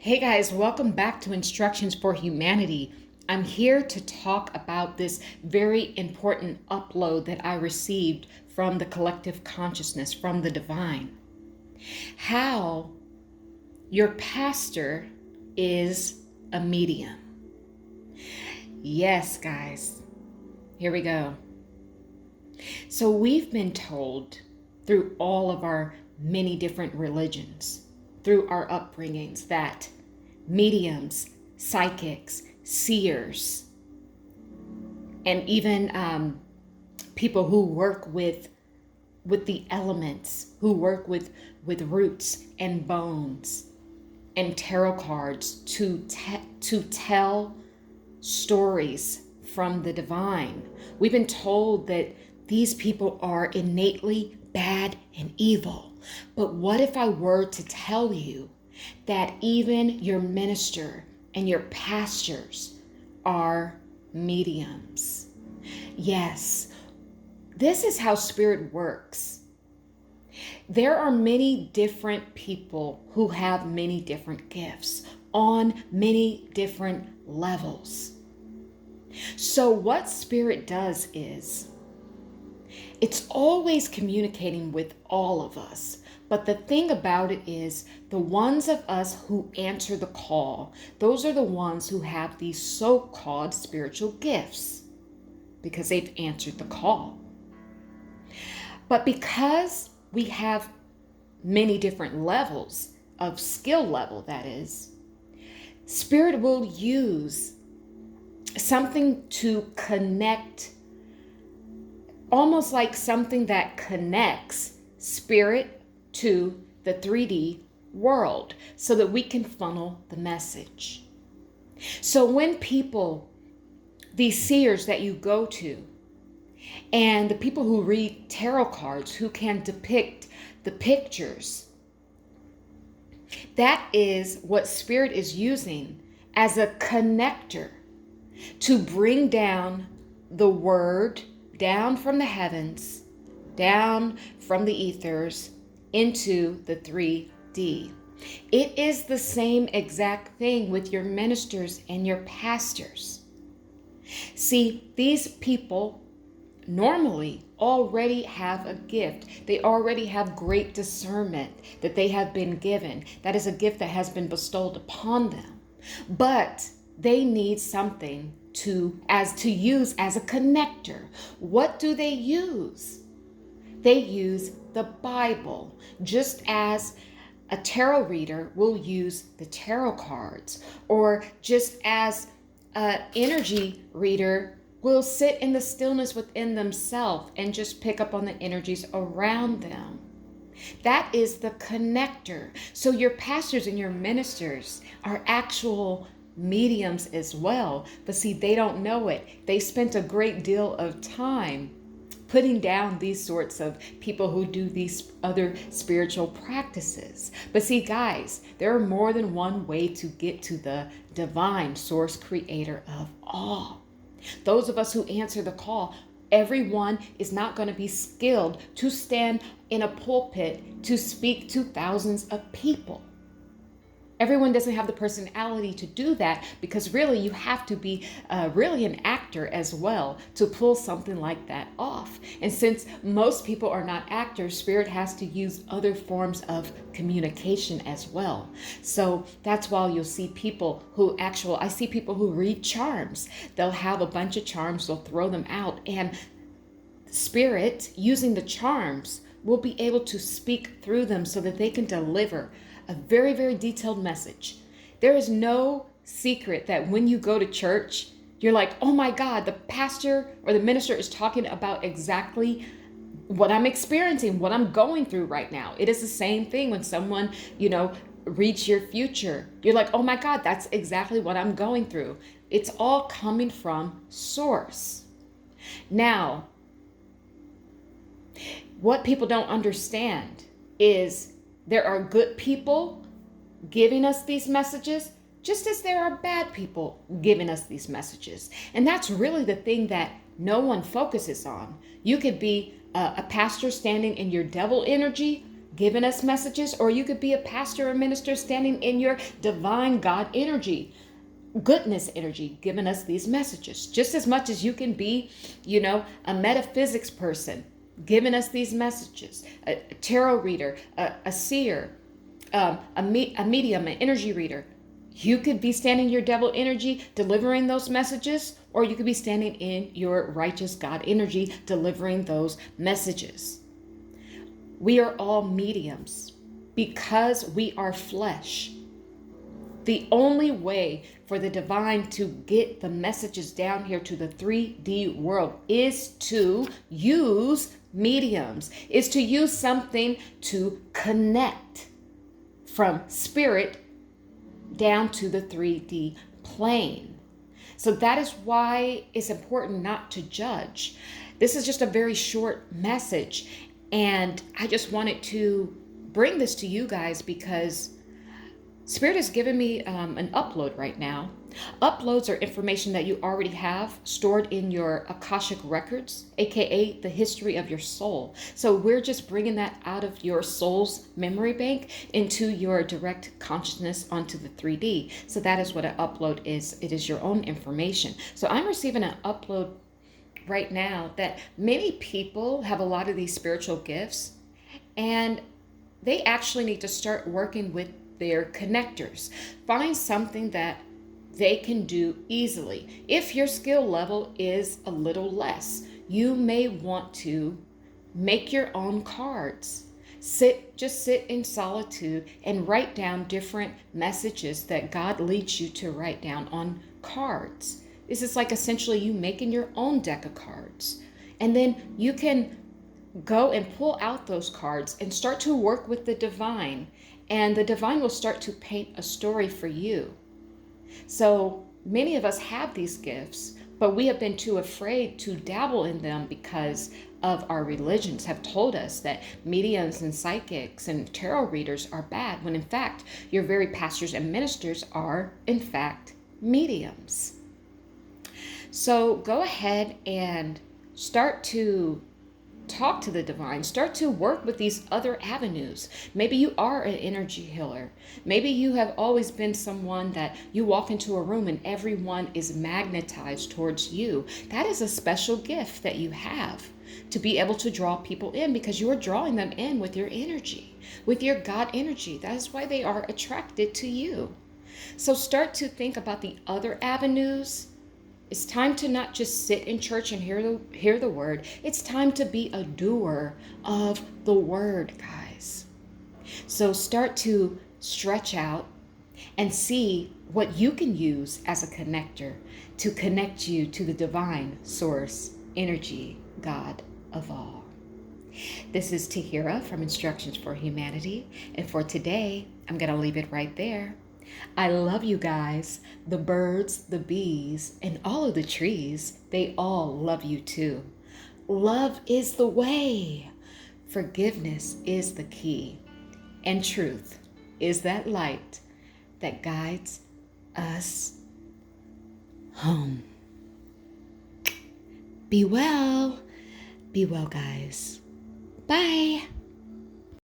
Hey guys, welcome back to Instructions for Humanity. I'm here to talk about this very important upload that I received from the collective consciousness, from the divine. How your pastor is a medium. Yes, guys, here we go. So we've been told through all of our many different religions, through our upbringings, that mediums, psychics, seers, and even people who work with the elements, who work with roots and bones and tarot cards to tell stories from the divine. We've been told that these people are innately bad and evil. But what if I were to tell you that even your minister and your pastors are mediums? Yes, this is how spirit works. There are many different people who have many different gifts on many different levels. So what spirit does is it's always communicating with all of us. But the thing about it is the ones of us who answer the call, those are the ones who have these so-called spiritual gifts because they've answered the call. But because we have many different levels of skill level, that is, spirit will use something to connect, almost like something that connects spirit to the 3D world so that we can funnel the message. So when people, these seers that you go to, and the people who read tarot cards, who can depict the pictures, that is what spirit is using as a connector to bring down the word down from the heavens, down from the ethers, into the 3D. It is the same exact thing with your ministers and your pastors. See, these people normally already have a gift. They already have great discernment that they have been given. That is a gift that has been bestowed upon them. But they need something to use as a connector. What do they use? They use the Bible, just as a tarot reader will use the tarot cards, or just as an energy reader will sit in the stillness within themselves and just pick up on the energies around them. That is the connector. So your pastors and your ministers are actual mediums as well. But see, they don't know it. They spent a great deal of time putting down these sorts of people who do these other spiritual practices. But see, guys, there are more than one way to get to the divine source creator of all. Those of us who answer the call, everyone is not going to be skilled to stand in a pulpit to speak to thousands of people. Everyone doesn't have the personality to do that, because really you have to be really an actor as well to pull something like that off. And since most people are not actors, spirit has to use other forms of communication as well. So that's why you'll see people who I see people who read charms. They'll have a bunch of charms, they'll throw them out, and spirit, using the charms, will be able to speak through them so that they can deliver a very, very detailed message. There is no secret that when you go to church, you're like, oh my God, the pastor or the minister is talking about exactly what I'm experiencing, what I'm going through right now. It is the same thing when someone, reads your future. You're like, oh my God, that's exactly what I'm going through. It's all coming from source. Now, what people don't understand is there are good people giving us these messages, just as there are bad people giving us these messages. And that's really the thing that no one focuses on. You could be a pastor standing in your devil energy, giving us messages, or you could be a pastor or minister standing in your divine God energy, goodness energy, giving us these messages. Just as much as you can be, a metaphysics person, giving us these messages, a tarot reader, a seer, a medium, an energy reader. You could be standing in your devil energy delivering those messages, or you could be standing in your righteous God energy delivering those messages. We are all mediums because we are flesh. The only way for the divine to get the messages down here to the 3D world is to use mediums, is to use something to connect from spirit down to the 3D plane. So that is why it's important not to judge. This is just a very short message, and I just wanted to bring this to you guys because Spirit has given me an upload right now. Uploads are information that you already have stored in your Akashic records, aka the history of your soul. So we're just bringing that out of your soul's memory bank into your direct consciousness onto the 3D. So that is what an upload is. It is your own information. So I'm receiving an upload right now that many people have a lot of these spiritual gifts, and they actually need to start working with their connectors. Find something that they can do easily. If your skill level is a little less, you may want to make your own cards. Just sit in solitude and write down different messages that God leads you to write down on cards. This is like essentially you making your own deck of cards. And then you can go and pull out those cards and start to work with the divine. And the divine will start to paint a story for you. So many of us have these gifts, but we have been too afraid to dabble in them because of our religions have told us that mediums and psychics and tarot readers are bad, when in fact, your very pastors and ministers are in fact mediums. So go ahead and start to talk to the divine. Start to work with these other avenues. Maybe you are an energy healer. Maybe you have always been someone that you walk into a room and everyone is magnetized towards you. That is a special gift that you have, to be able to draw people in, because you are drawing them in with your energy, with your God energy. That is why they are attracted to you. So start to think about the other avenues. It's time to not just sit in church and hear the word. It's time to be a doer of the word, guys. So start to stretch out and see what you can use as a connector to connect you to the divine source, energy, God of all. This is Tahirah from Instructions for Humanity. And for today, I'm going to leave it right there. I love you guys. The birds, the bees, and all of the trees, they all love you too. Love is the way. Forgiveness is the key. And truth is that light that guides us home. Be well. Be well, guys. Bye.